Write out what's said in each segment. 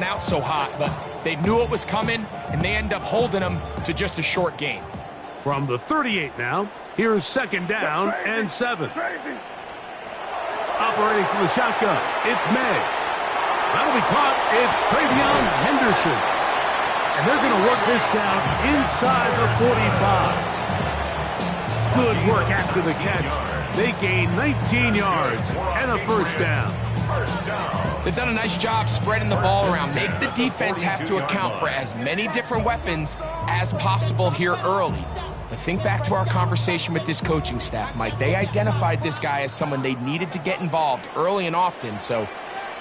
out so hot, but they knew it was coming, and they end up holding them to just a short gain. From the 38 now, here's second down and 7. Operating from the shotgun, it's May. That'll be caught. It's Travion Henderson. And they're going to work this down inside the 45. Good work after the catch. They gain 19 yards and a first down. They've done a nice job spreading the ball around. Make the defense have to account for as many different weapons as possible here early. But think back to our conversation with this coaching staff, Mike. They identified this guy as someone they needed to get involved early and often, so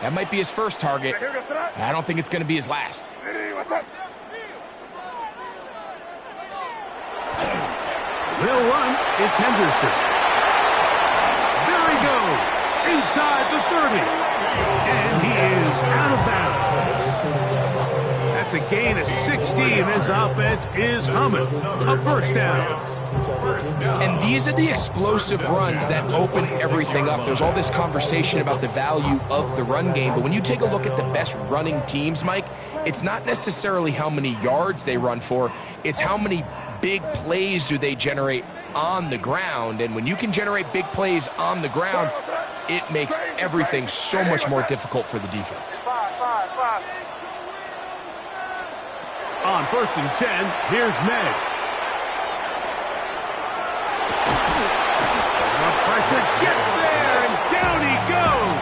that might be his first target. I don't think it's going to be his last. They'll run. It's Henderson. There he goes. Inside the 30. And he is out of bounds. That's a gain of 16. This offense is humming. A first down. And these are the explosive runs that open everything up. There's all this conversation about the value of the run game, but when you take a look at the best running teams, Mike, it's not necessarily how many yards they run for, it's how many big plays do they generate on the ground. And when you can generate big plays on the ground, it makes everything so much more difficult for the defense. On 1st and 10, here's May. The pressure gets there, and down he goes.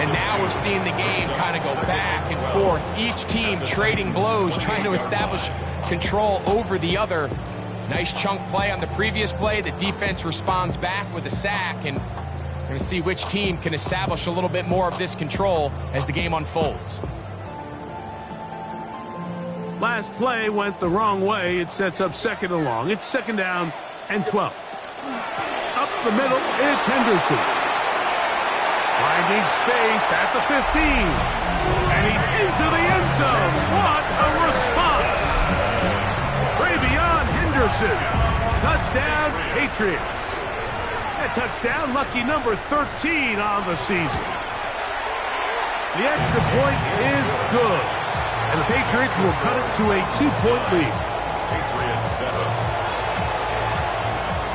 And now we're seeing the game kind of go back and forth. Each team trading blows, trying to establish control over the other. Nice chunk play on the previous play. The defense responds back with a sack, and we're going to see which team can establish a little bit more of this control as the game unfolds. Last play went the wrong way. It sets up second and long. It's second down and 12. Up the middle, it's Henderson. Finding space at the 15. And he's into the end zone. What a response. Travion Henderson. Touchdown, Patriots. That touchdown, lucky number 13 on the season. The extra point is good. And the Patriots will cut it to a 2-point lead. Patriots 7.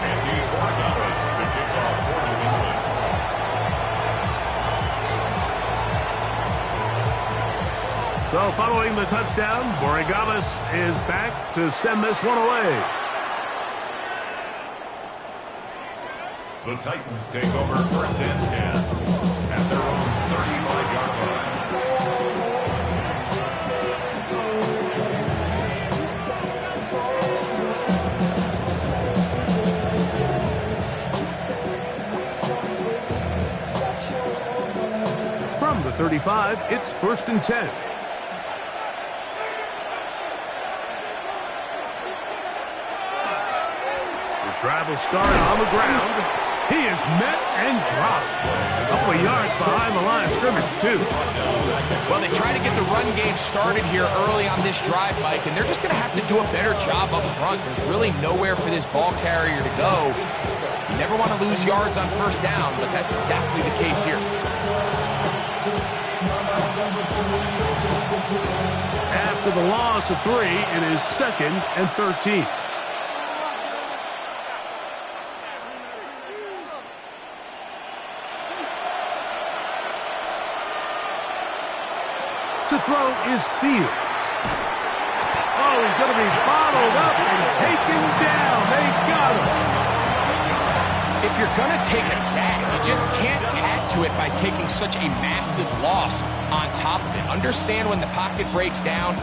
Andy Borgavis to kick off for New England. So following the touchdown, Borgavis is back to send this one away. The Titans take over 1st and 10 at their own 35-yard line. From the 35, it's 1st and 10. This drive will start on the ground. He is met and dropped. A couple of yards behind the line of scrimmage, too. Well, they try to get the run game started here early on this drive, Mike, and they're just going to have to do a better job up front. There's really nowhere for this ball carrier to go. You never want to lose yards on 1st down, but that's exactly the case here. After the loss of 3, it is 2nd and 13. To throw is Fields. Oh, he's going to be bottled up and taken down. They got him. If you're going to take a sack, you just can't add to it by taking such a massive loss on top of it. Understand when the pocket breaks down,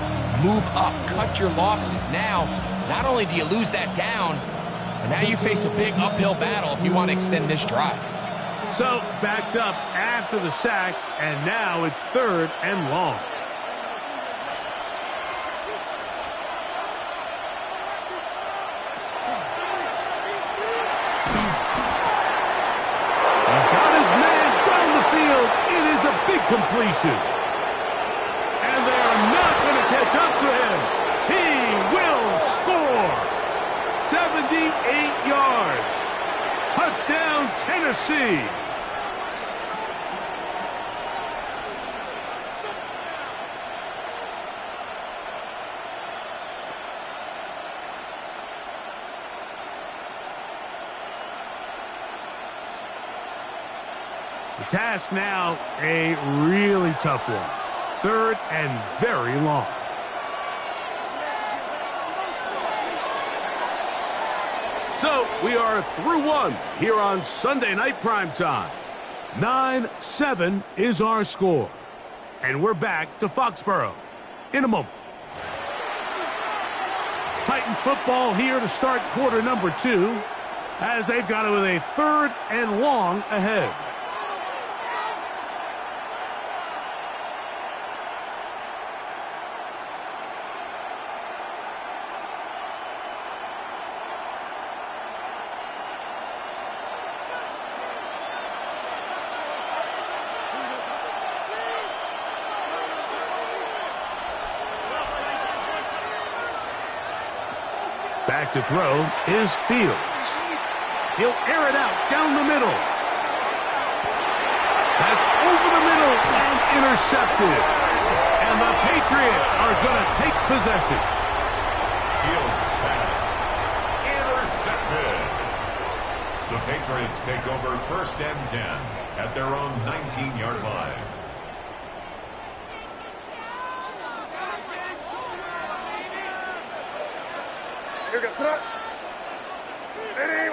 move up, cut your losses. Now, not only do you lose that down, but now you face a big uphill battle if you want to extend this drive. So, backed up after the sack, and now it's 3rd and long. Completion. And they're not going to catch up to him. He will score. 78 yards. Touchdown, Tennessee. The task now, a really tough one. 3rd and very long. So, we are through one here on Sunday Night Primetime. 9-7 is our score. And we're back to Foxborough in a moment. Titans football here to start quarter number 2, as they've got it with a 3rd and long ahead. Back to throw is Fields. He'll air it out down the middle. That's over the middle and intercepted. And the Patriots are going to take possession. Fields pass. Intercepted. The Patriots take over 1st and 10 at their own 19-yard line.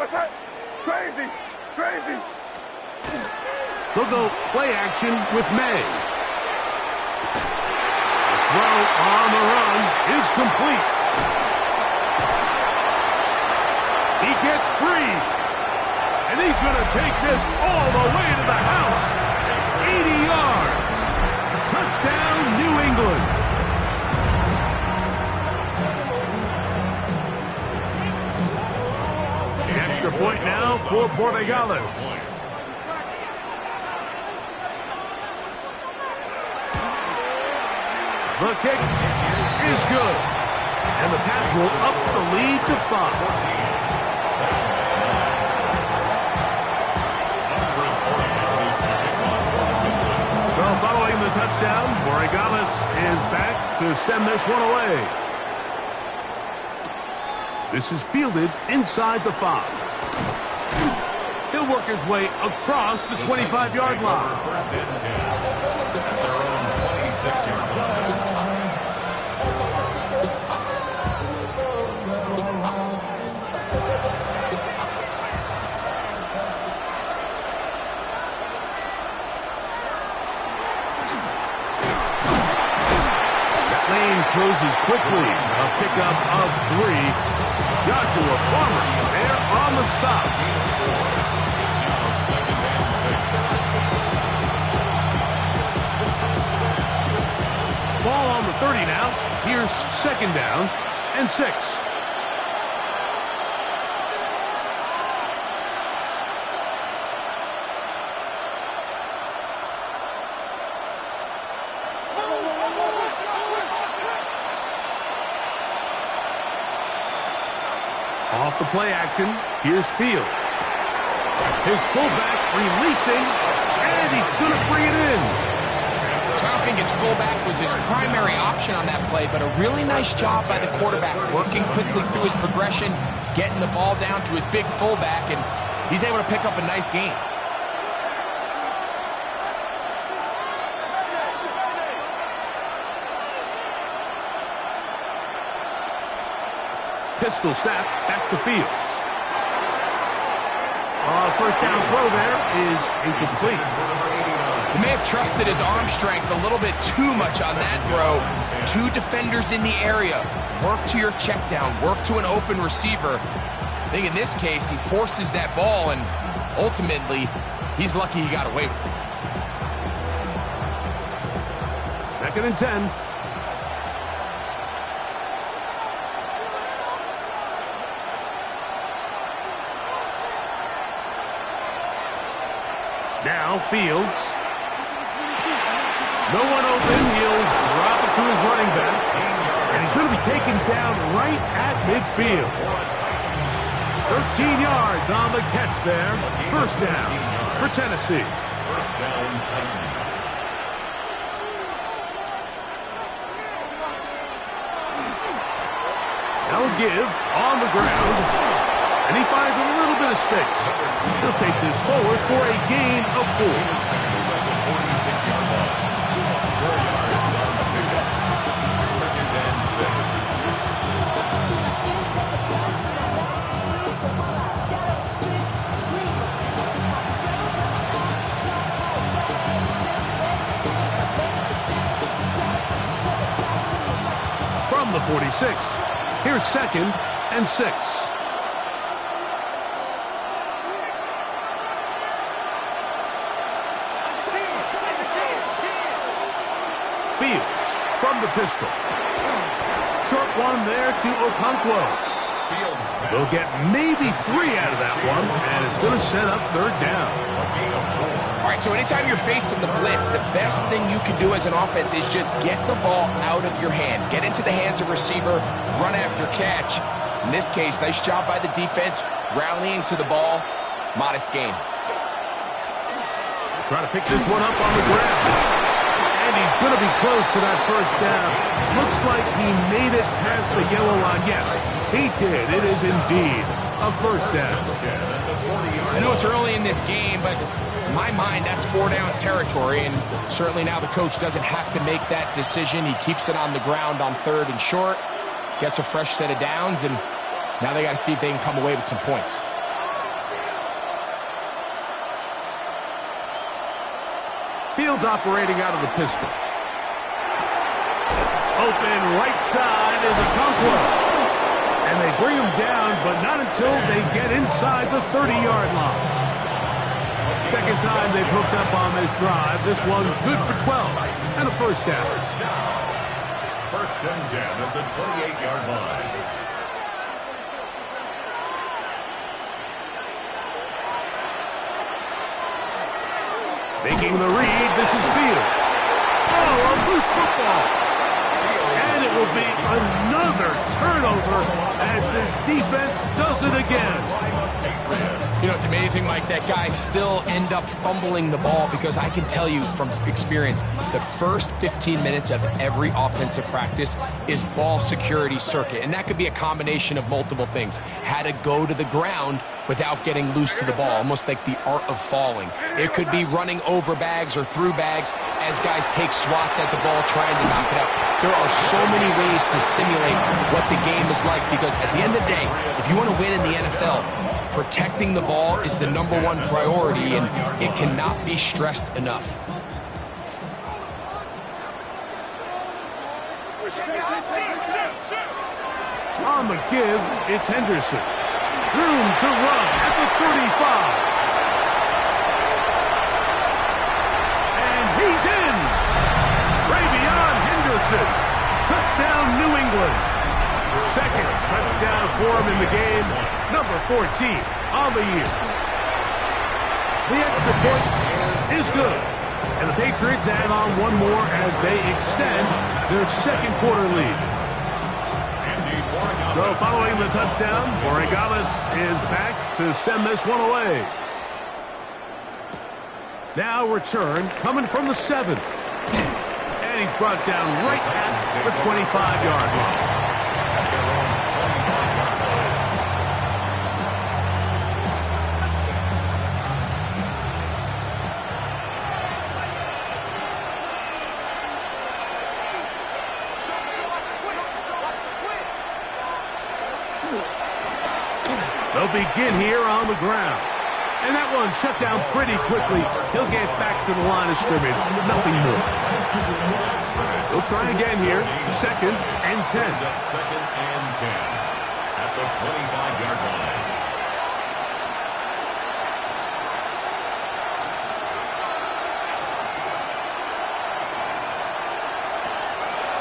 What's that? Crazy! Crazy! They'll go play action with May. The throw on the run is complete. He gets free. And he's going to take this all the way to the house. 80 yards. Touchdown, New England. Extra point now for Borregales. The kick is good. And the Pats will up the lead to 5. So following the touchdown, Borregales is back to send this one away. This is fielded inside the 5. He'll work his way across the 25-yard line. 1st and 10 at their own 26-yard line. That lane closes quickly. A pickup of 3. Joshua Farmer there on the stop. It's now 2nd and 6. Ball on the 30 now. Here's 2nd down and 6. Off the play action, here's Fields. His fullback releasing, and he's going to bring it in. So I don't think his fullback was his primary option on that play, but a really nice job by the quarterback, working quickly through his progression, getting the ball down to his big fullback, and he's able to pick up a nice gain. Pistol snap back to Fields. First down throw there is incomplete. He may have trusted his arm strength a little bit too much on that throw. 2 defenders in the area. Work to your check down. Work to an open receiver. I think in this case, he forces that ball, and ultimately, he's lucky he got away with it. 2nd and 10. Now Fields. No one open. He'll drop it to his running back. And he's going to be taken down right at midfield. 13 yards on the catch there. 1st down for Tennessee. 1st down, Titans. They'll give on the ground. And he finds a little bit of space. He'll take this forward for a gain of 4. 46-yard line. 4 yards on the pickup. 2nd and 6. From the 46, here's 2nd and 6. Fields from the pistol. Short one there to Okonkwo. They'll get maybe 3 out of that one, and it's going to set up 3rd down. All right, so anytime you're facing the blitz, the best thing you can do as an offense is just get the ball out of your hand. Get into the hands of receiver, run after catch. In this case, nice job by the defense, rallying to the ball. Modest gain. Try to pick this one up on the ground. And he's going to be close to that 1st down. Looks like he made it past the yellow line. Yes, he did. It is indeed a 1st down. I know it's early in this game, but in my mind, that's 4-down territory, and certainly now the coach doesn't have to make that decision. He keeps it on the ground on 3rd and short, gets a fresh set of downs, and now they got to see if they can come away with some points. Fields operating out of the pistol. Open right side is Okonkwo. And they bring him down, but not until they get inside the 30-yard line. 2nd time they've hooked up on this drive. This one good for 12 and a 1st down. 1st and 10 at the 28-yard line. Making the read, this is Fields. Oh, a loose football. And it will be another turnover as this defense does it again. You know, it's amazing, Mike, that guys still end up fumbling the ball because I can tell you from experience, the first 15 minutes of every offensive practice is ball security circuit. And that could be a combination of multiple things. How to go to the ground without getting loose to the ball, almost like the art of falling. It could be running over bags or through bags as guys take swats at the ball trying to knock it out. There are so many ways to simulate what the game is like because at the end of the day, if you want to win in the NFL, protecting the ball is the #1 priority, and it cannot be stressed enough. On the give, it's Henderson. Room to run at the 35. And he's in. Ravion Henderson. Touchdown, New England. 2nd touchdown for him in the game. Number 14 on the year. The extra point is good. And the Patriots add on one more as they extend their 2nd quarter lead. So following the touchdown, Borregales is back to send this one away. Now return coming from the 7. And he's brought down right at the 25-yard line. They'll begin here on the ground. And that one shut down pretty quickly. He'll get back to the line of scrimmage. Nothing more. He'll try again here. 2nd and 10. 2nd and 10 at the 25-yard line.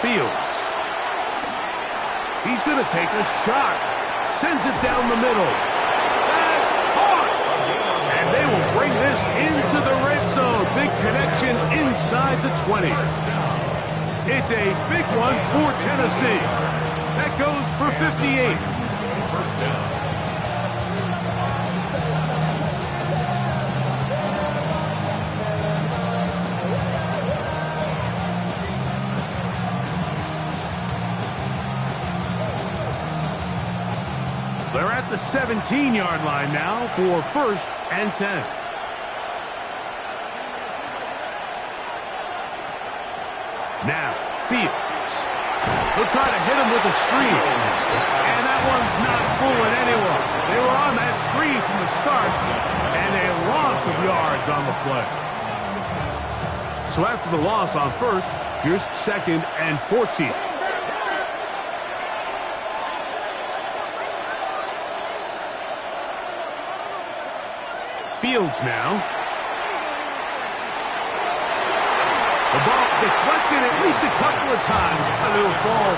Fields. He's going to take a shot. Sends it down the middle. That's caught. And they will bring this into the red zone. Big connection inside the 20. It's a big one for Tennessee. That goes for 58. 1st down. They're at the 17-yard line now for 1st and 10. Now, Fields. He'll try to hit him with a screen. And that one's not fooling anyone. They were on that screen from the start, and a loss of yards on the play. So after the loss on 1st, here's 2nd and 14. Fields now. The ball deflected at least a couple of times, but it'll fall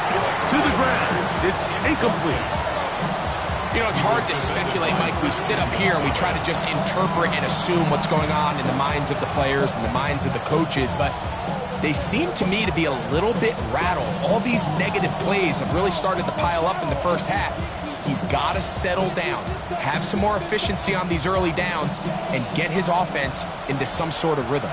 to the ground. It's incomplete. You know, it's hard to speculate, Mike. We sit up here and we try to just interpret and assume what's going on in the minds of the players and the minds of the coaches, but they seem to me to be a little bit rattled. All these negative plays have really started to pile up in the first half. He's got to settle down, have some more efficiency on these early downs, and get his offense into some sort of rhythm.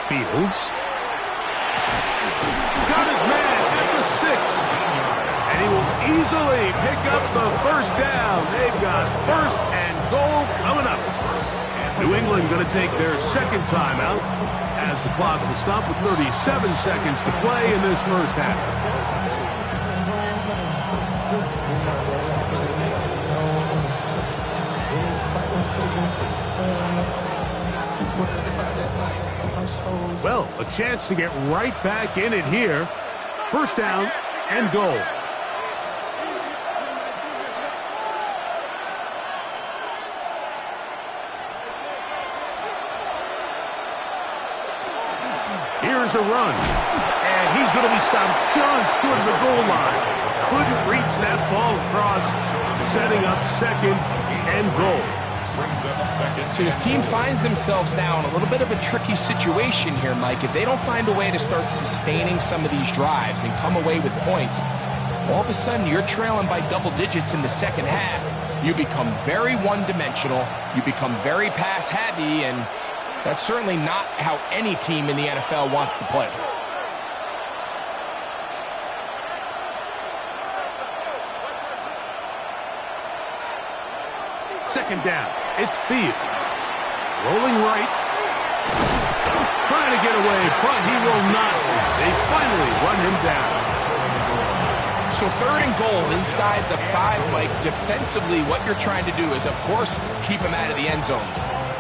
Fields. Got his man at the 6. And he will easily pick up the 1st down. They've got 1st and goal coming up. New England going to take their 2nd timeout as the clock will stop with 37 seconds to play in this first half. Well, a chance to get right back in it here. 1st down and goal. Here's a run. And he's going to be stopped just short of the goal line. Couldn't reach that ball across, setting up 2nd and goal. So his team finds themselves now in a little bit of a tricky situation here, Mike. If they don't find a way to start sustaining some of these drives and come away with points, all of a sudden you're trailing by double digits in the 2nd half. You become very one-dimensional. You become very pass-heavy, and that's certainly not how any team in the NFL wants to play. Second down. It's Fields. Rolling right. Trying to get away, but he will not. They finally run him down. So 3rd and goal inside the 5, Mike. Defensively, what you're trying to do is, of course, keep him out of the end zone.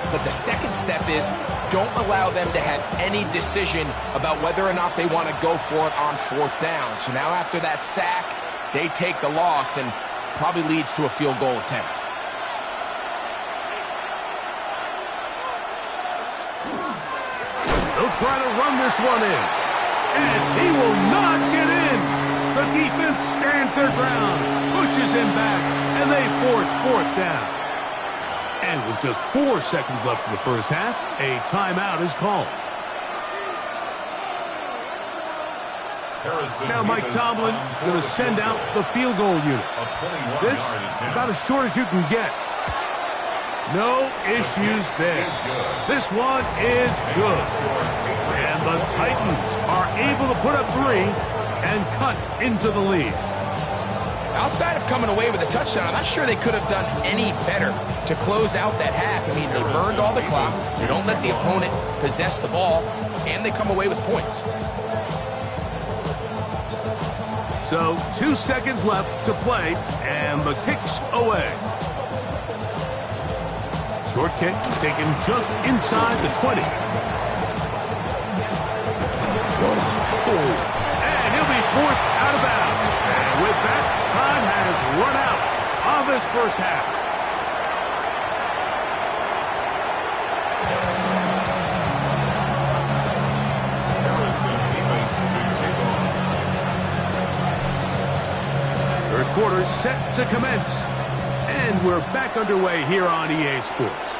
But the second step is don't allow them to have any decision about whether or not they want to go for it on 4th down. So now after that sack, they take the loss and probably leads to a field goal attempt. They'll try to run this one in. And he will not get in. The defense stands their ground, pushes him back, and they force 4th down. And with just 4 seconds left in the first half, a timeout is called. Now Mike Tomlin going to send out the field goal unit. This about as short as you can get. No issues there. This one is good. And the Titans are able to put up 3 and cut into the lead. Outside of coming away with a touchdown, I'm not sure they could have done any better to close out that half. I mean, they burned all the clock. They don't let the opponent possess the ball, and they come away with points. So 2 seconds left to play, and the kick's away. Short kick taken just inside the 20. And he'll be forced out of bounds. And with that, time has run out on this first half. Third quarter set to commence. And we're back underway here on EA Sports.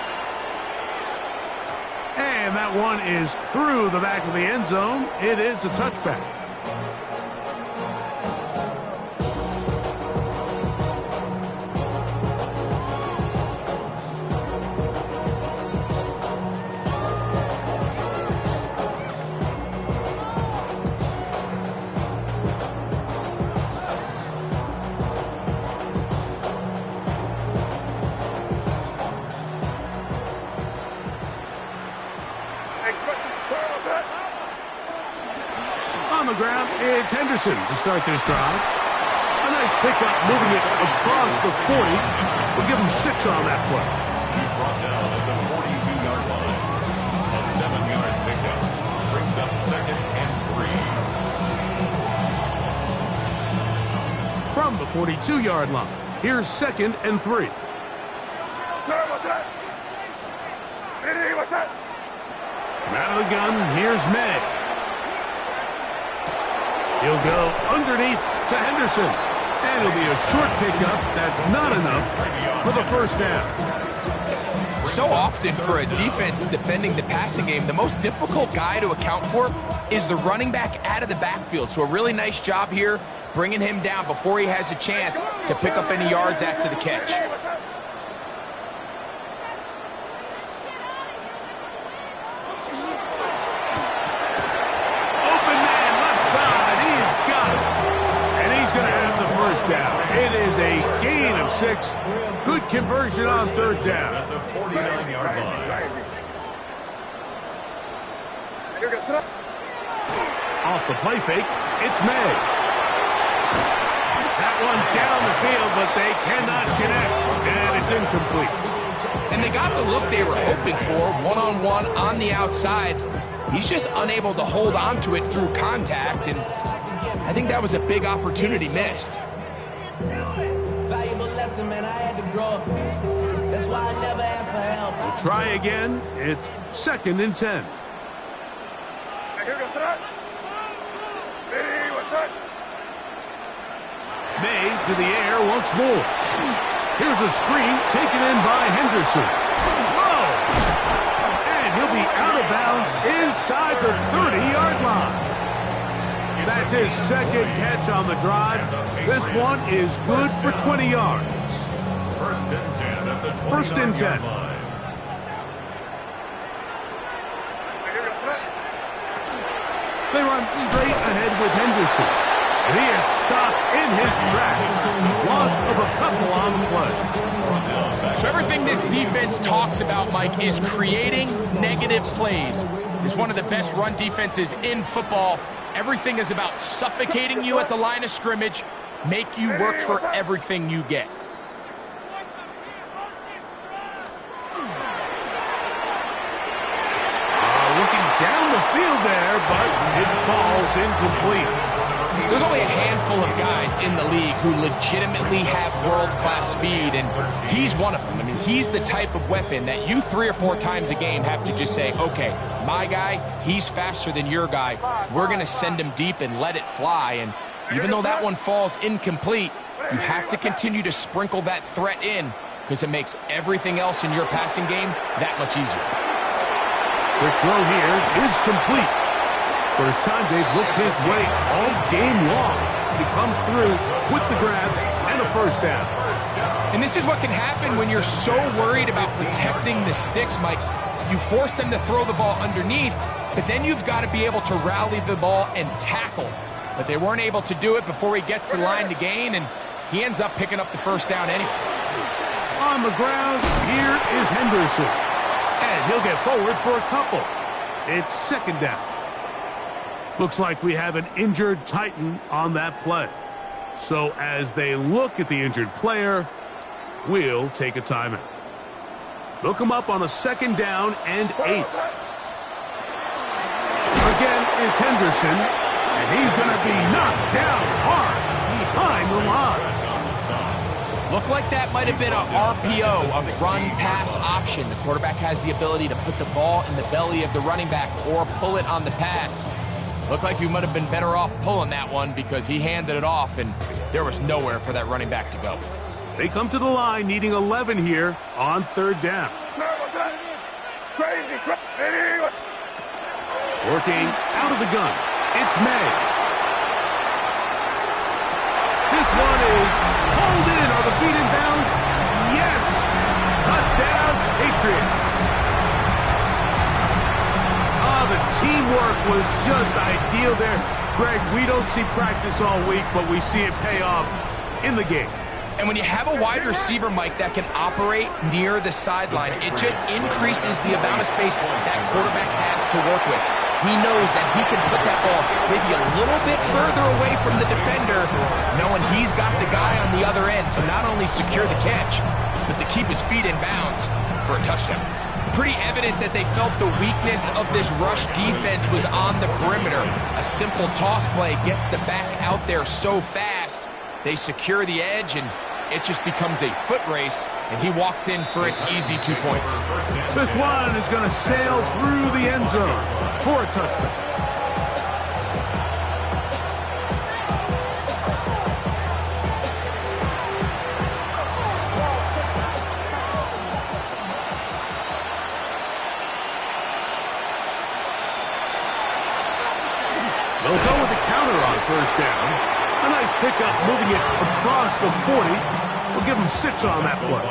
And that one is through the back of the end zone. It is a touchback. the ground, it's Henderson to start this drive. A nice pickup, moving it across the 40. We'll give him 6 on that play. He's brought down at the 42-yard line. A 7-yard pickup brings up 2nd and 3. From the 42-yard line, here's 2nd and 3. Out of the gun, here's May. He'll go underneath to Henderson. And it'll be a short pickup. That's not enough for the first down. So often for a defense defending the passing game, the most difficult guy to account for is the running back out of the backfield. So a really nice job here, bringing him down before he has a chance to pick up any yards after the catch. It is a gain of 6. Good conversion on 3rd down. At the 49-yard line. Off the play fake, it's May. That one down the field, but they cannot connect, and it's incomplete. And they got the look they were hoping for, one-on-one on the outside. He's just unable to hold on to it through contact, and I think that was a big opportunity missed. Valuable lesson, man. I had to grow up. That's why I never asked for help. We'll try again. It's 2nd and 10. May to the air once more. Here's a screen taken in by Henderson. Whoa! And he'll be out of bounds inside the 30-yard line. That's his 2nd catch on the drive. This one is good for 20 yards. 1st and 10 at the 29-yard First and 10. line. They run straight ahead with Henderson. And he is stopped in his tracks. Loss of a couple on the play. So everything this defense talks about, Mike, is creating negative plays. It's one of the best run defenses in football. Everything is about suffocating you at the line of scrimmage, make you work for everything you get. Looking down the field there, but it falls incomplete. There's only a handful of guys in the league who legitimately have world-class speed, and he's one of them. I mean, he's the type of weapon that you 3 or 4 times a game have to just say, okay, my guy, he's faster than your guy. We're going to send him deep and let it fly. And even though that one falls incomplete, you have to continue to sprinkle that threat in because it makes everything else in your passing game that much easier. The throw here is complete. First time they've looked his way all game long. He comes through with the grab and a first down. And this is what can happen when you're so worried about protecting the sticks, Mike. You force them to throw the ball underneath, but then you've got to be able to rally the ball and tackle. But they weren't able to do it before he gets the line to gain, and he ends up picking up the first down anyway. On the ground, here is Henderson. And he'll get forward for a couple. It's 2nd down. Looks like we have an injured Titan on that play. So as they look at the injured player, we'll take a timeout. Look him up on a 2nd down and 8. Again, it's Henderson, and he's going to be knocked down hard behind the line. Looked like that might have been a RPO, a run-pass option. The quarterback has the ability to put the ball in the belly of the running back or pull it on the pass. Looked like you might have been better off pulling that one because he handed it off, and there was nowhere for that running back to go. They come to the line needing 11 here on 3rd down. Working out of the gun. It's May. This one is pulled in. Are the feet in bounds? Yes! Touchdown, Patriots. The teamwork was just ideal there. Greg, we don't see practice all week, but we see it pay off in the game. And when you have a wide receiver, Mike, that can operate near the sideline, it just increases the amount of space that quarterback has to work with. He knows that he can put that ball maybe a little bit further away from the defender, knowing he's got the guy on the other end to not only secure the catch, but to keep his feet in bounds for a touchdown. Pretty evident that they felt the weakness of this rush defense was on the perimeter. A simple toss play gets the back out there so fast. They secure the edge, and it just becomes a foot race, and he walks in for an easy 2 points. This one is going to sail through the end zone for a touchdown. They'll go with the counter on first down. A nice pickup, moving it across the 40. We'll give them 6 on that play.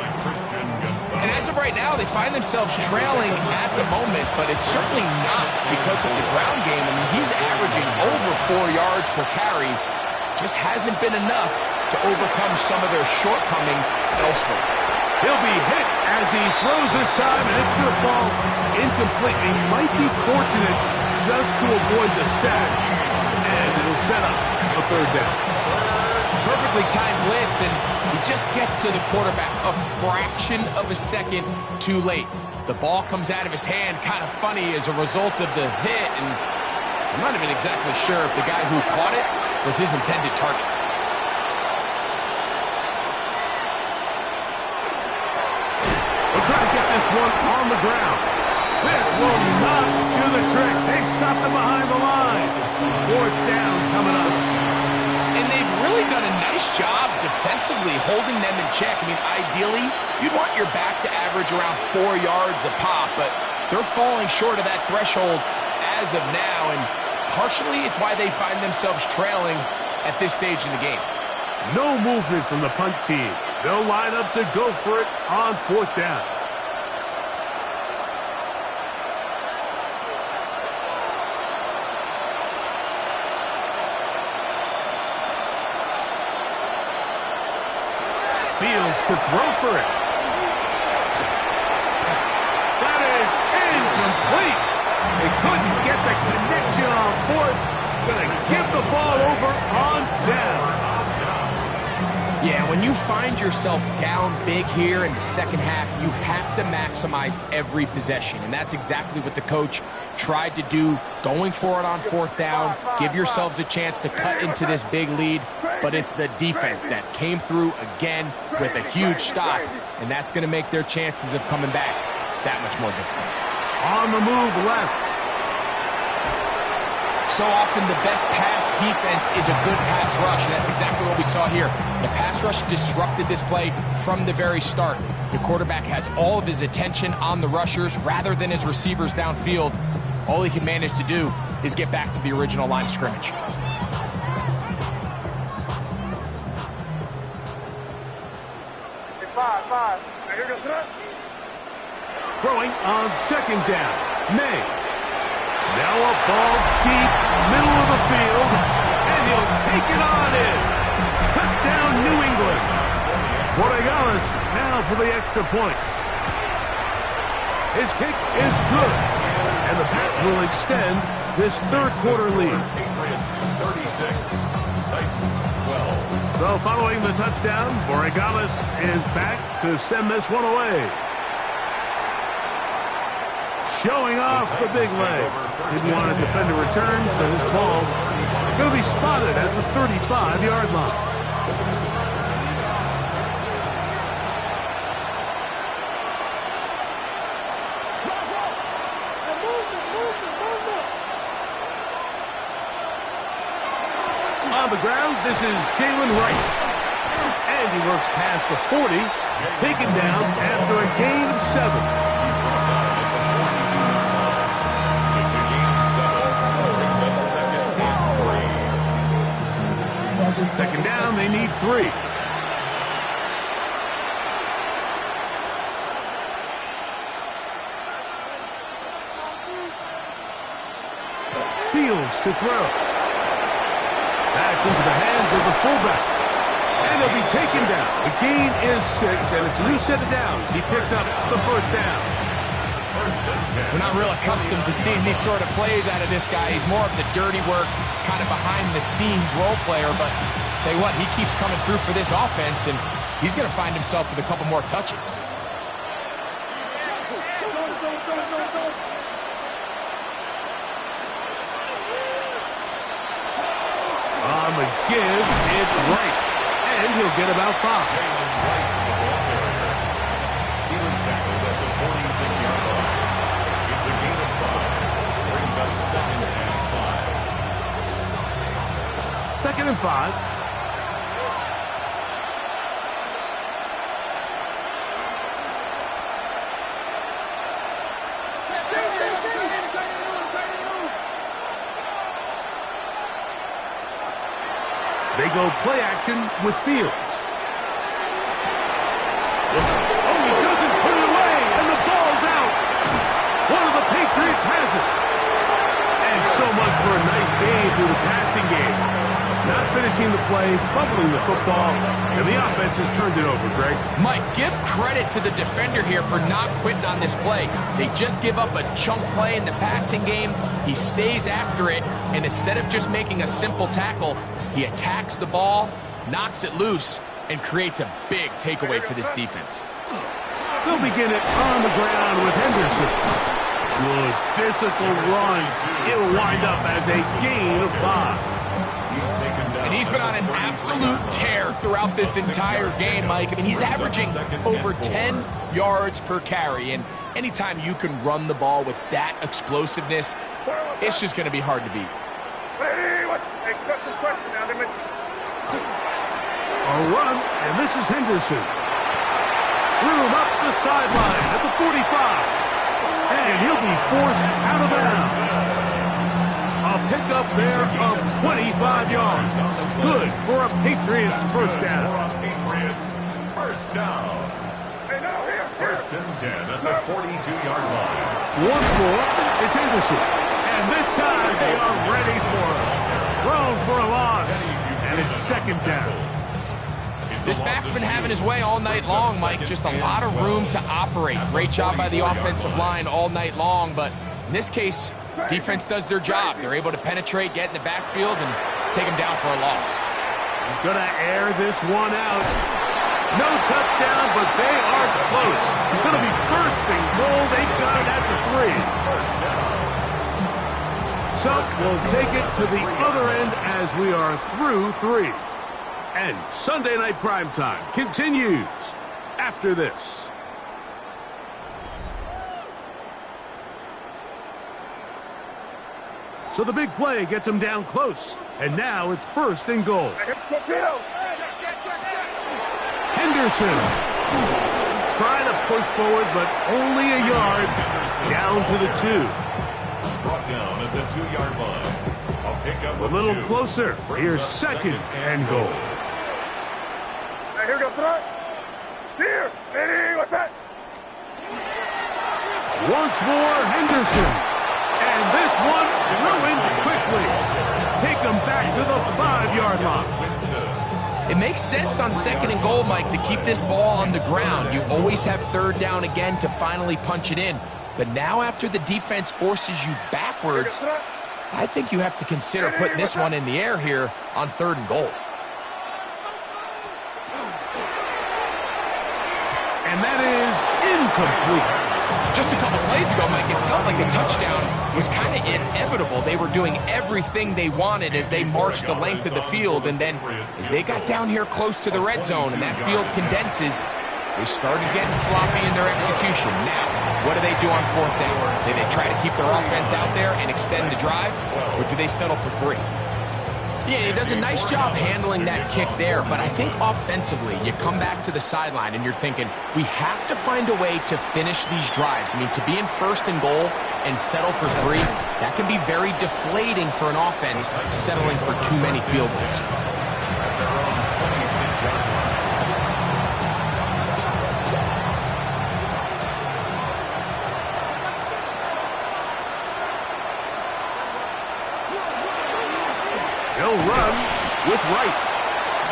And as of right now, they find themselves trailing at the moment, but it's certainly not because of the ground game. I mean, he's averaging over 4 yards per carry. Just hasn't been enough to overcome some of their shortcomings elsewhere. He'll be hit as he throws this time, and it's going to fall incomplete. He might be fortunate just to avoid the sack, and it'll set up a third down. Perfectly timed blitz, and he just gets to the quarterback a fraction of a second too late. The ball comes out of his hand kind of funny as a result of the hit, and I'm not even exactly sure if the guy who caught it was his intended target. We'll try to get this one on the ground. This will not do the trick. They've stopped him behind the line. Fourth down coming up. And they've really done a nice job defensively holding them in check. I mean, ideally, you'd want your back to average around 4 yards a pop, but they're falling short of that threshold as of now, and partially it's why they find themselves trailing at this stage in the game. No movement from the punt team. They'll line up to go for it on fourth down. Fields to throw for it. That is incomplete. They couldn't get the connection on fourth. Going to give the ball over on down. Yeah, when you find yourself down big here in the second half, you have to maximize every possession, and that's exactly what the coach tried to do, going for it on fourth down, give yourselves a chance to cut into this big lead, but it's the defense that came through again with a huge stop, and that's going to make their chances of coming back that much more difficult. On the move left. So often the best pass defense is a good pass rush, and that's exactly what we saw here. The pass rush disrupted this play from the very start. The quarterback has all of his attention on the rushers rather than his receivers downfield. All he can manage to do is get back to the original line of scrimmage. Throwing on second down. May. Now a ball deep, middle of the field, and he'll take it on in. Touchdown, New England. Borregales now for the extra point. His kick is good, and the Pats will extend this third quarter lead. Patriots 36, Titans 12. So following the touchdown, Borregales is back to send this one away. Showing off the big leg. Didn't want to defend a return, so his ball going to be spotted at the 35-yard line. On the ground, this is Jalen Wright. And he works past the 40, taken down after a gain of 7. Second down, they need 3. Fields to throw. That's into the hands of the fullback. And he'll be taken down. The gain is 6, and it's a new set of downs. He picked up the first down. First and 10. We're not real accustomed to seeing these sort of plays out of this guy. He's more of the dirty work, kind of behind-the-scenes role player, but tell you what, he keeps coming through for this offense, and he's going to find himself with a couple more touches. On the give, it's right. And he'll get about 5. He was tackled at the 46-yard line. It's a gain of 5. Brings up 2nd and 5. 2nd and 5. They go play action with Fields. Oh, he doesn't put it away, and the ball's out. One of the Patriots has it. And so much for a nice game through the passing game. Not finishing the play, fumbling the football, and the offense has turned it over, Greg. Mike, give credit to the defender here for not quitting on this play. They just give up a chunk play in the passing game. He stays after it, and instead of just making a simple tackle, he attacks the ball, knocks it loose, and creates a big takeaway for this defense. They'll begin it on the ground with Henderson. Good physical run. It'll wind up as a gain of 5. And he's been on an absolute tear throughout this entire game, Mike. I mean, he's averaging over 10 yards per carry. And anytime you can run the ball with that explosiveness, it's just going to be hard to beat. A run, and this is Henderson. Room up the sideline at the 45. And he'll be forced out of bounds. A pickup there of 25 yards. Good for a Patriots first down. Patriots first down. 1st and 10 at the 42-yard line. Once more, it's Henderson. And this time they are ready for him. Thrown for a loss. And it's 2nd down. This back's been having his way all night long, Mike. Just a lot of room to operate. Great job by the offensive line all night long, but in this case, defense does their job. They're able to penetrate, get in the backfield, and take him down for a loss. He's going to air this one out. No touchdown, but they are close. It's going to be 1st and goal. They've got it at the 3. So we'll take it to the other end as we are through 3. And Sunday Night Primetime continues after this. So the big play gets him down close. And now it's 1st and goal. Henderson. Trying to push forward, but only a yard. Down to the 2. Brought down at the 2-yard line. A pickup A little closer. Here's 2nd and goal. Here we go, start. Here. Ready, what's that? Once more, Henderson. And this one ruined quickly. Take them back to the 5-yard line. It makes sense on 2nd and goal, Mike, to keep this ball on the ground. You always have 3rd down again to finally punch it in. But now after the defense forces you backwards, I think you have to consider putting this one in the air here on 3rd and goal. And that is incomplete. Just a couple plays ago, Mike, it felt like a touchdown was kind of inevitable. They were doing everything they wanted as they marched the length of the field, and then as they got down here close to the red zone and that field condenses, they started getting sloppy in their execution. Now, what do they do on 4th down? Do they try to keep their offense out there and extend the drive, or do they settle for 3? Yeah, he does a nice job handling that kick there, but I think offensively, you come back to the sideline and you're thinking, we have to find a way to finish these drives. I mean, to be in 1st and goal and settle for 3, that can be very deflating for an offense settling for too many field goals. He'll run with Wright.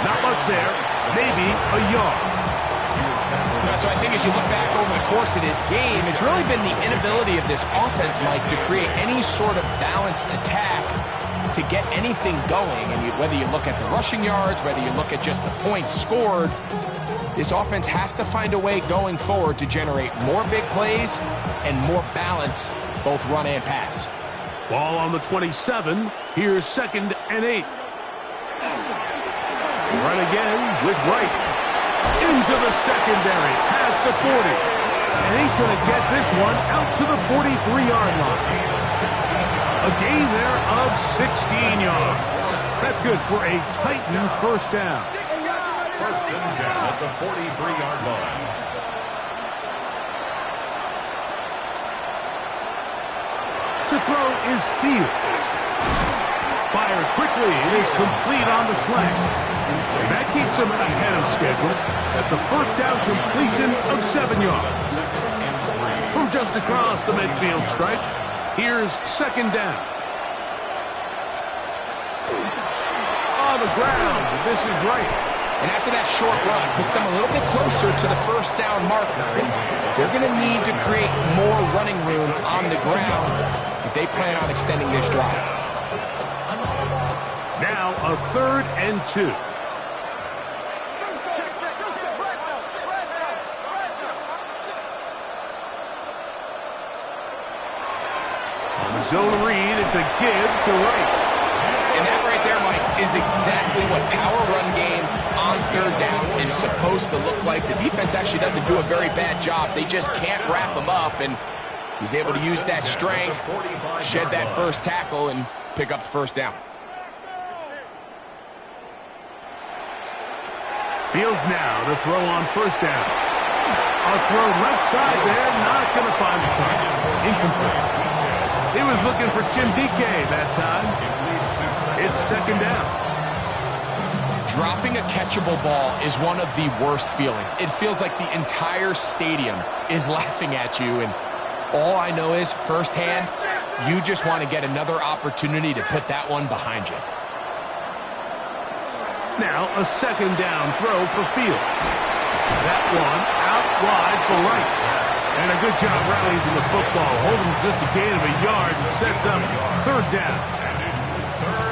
Not much there. Maybe a yard. so I think as you look back over the course of this game, it's really been the inability of this offense, Mike, to create any sort of balanced attack to get anything going. And whether you look at the rushing yards, whether you look at just the points scored, this offense has to find a way going forward to generate more big plays and more balance, both run and pass. Ball on the 27. Here's 2nd and 8. Run again with Wright. Into the secondary, past the 40. And he's going to get this one out to the 43-yard line. A gain there of 16 yards. That's good for a Titan first down. 1st and 10 at the 43-yard line. To throw is Fields. Fires quickly. It is complete on the slant. And that keeps him ahead of schedule. That's a first down completion of 7 yards. From just across the midfield stripe, here's 2nd down. On the ground, this is Wright. And after that short run, puts them a little bit closer to the first down marker. And they're going to need to create more running room on the ground if they plan on extending this drive. Now a 3rd and 2. On the zone read, it's a give to Wright. And that right there, Mike, is exactly what power run game on 3rd down is supposed to look like. The defense actually doesn't do a very bad job. They just can't wrap them up, and he's able to use that strength, shed that first tackle, and pick up the first down. Fields now to throw on 1st down. A throw left side there, not going to find the target. Incomplete. He was looking for Chimdike that time. It's 2nd down. Dropping a catchable ball is one of the worst feelings. It feels like the entire stadium is laughing at you, and all I know is firsthand, you just want to get another opportunity to put that one behind you. Now a 2nd down throw for Fields. That one out wide for Wright. And a good job rallying to the football. Holding just a gain of a yard and sets up 3rd down.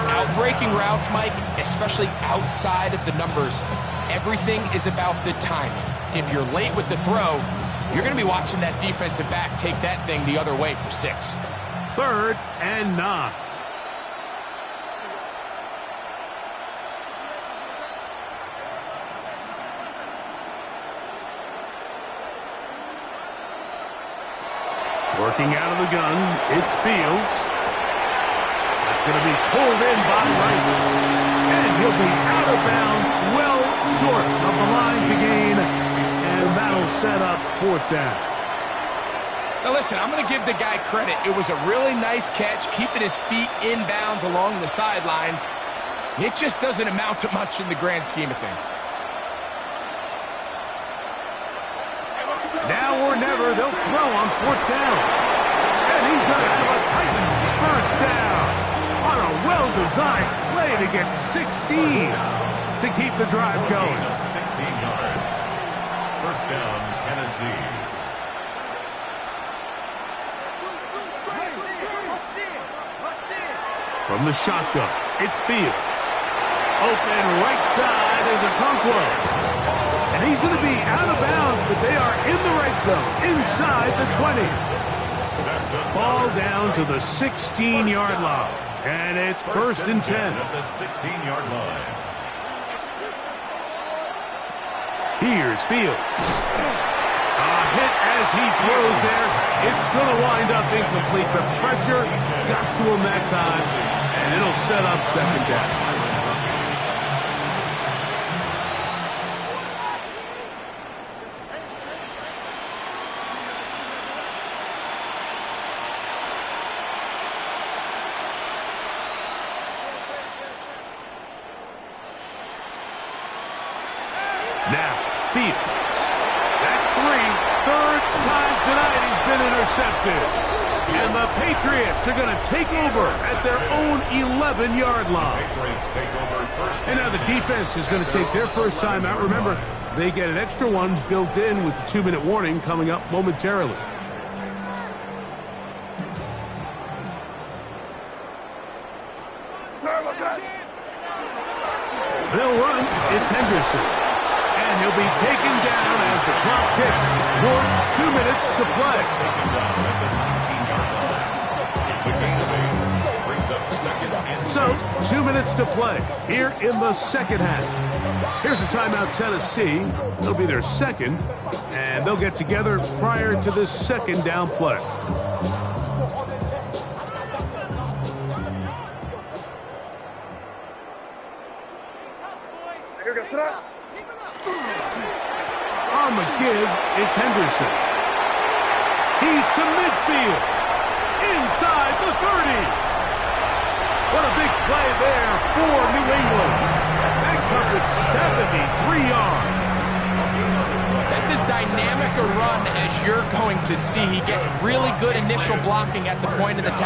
Outbreaking routes, Mike, especially outside of the numbers, everything is about the timing. If you're late with the throw, you're going to be watching that defensive back take that thing the other way for 6. 3rd and 9. Working out of the gun, it's Fields. That's going to be pulled in by Wright. And he'll be out of bounds, well short of the line to gain. And that'll set up 4th down. Now listen, I'm going to give the guy credit. It was a really nice catch, keeping his feet inbounds along the sidelines. It just doesn't amount to much in the grand scheme of things. Now or never, they'll throw on 4th down. And he's going to have a Titans first down on a well-designed play to get 16 to keep the drive going. 16 yards. First down, Tennessee. From the shotgun, it's Fields. Open right side is Okonkwo. And he's going to be out of bounds, but they are in the right zone, inside the 20. Ball down to the 16-yard line. And it's 1st and 10. At the 16-yard line. Here's Fields. A hit as he throws there. It's going to wind up incomplete. The pressure got to him that time, and it'll set up 2nd down. Now, Fields. That's 3rd time tonight he's been intercepted. And the Patriots are going to take over at their own 11-yard line. Patriots take over first. And now the defense is going to take their first time out. Remember, They get an extra one built in with the 2-minute warning coming up momentarily. They'll run. It's Henderson. And he'll be taken down as the clock ticks towards 2 minutes to play. Taken down at the 19-yard line. It's a gain of 8. Brings up second and So, 2 minutes to play here in the second half. Here's a timeout, Tennessee. It'll be their second, and they'll get together prior to this second down play. Here we go, sit up. On the give, it's Henderson. He's to midfield. Inside the 30. What a big play there for New England. That covered 73 yards. That's as dynamic a run as you're going to see. He gets really good initial blocking at the point of the tackle.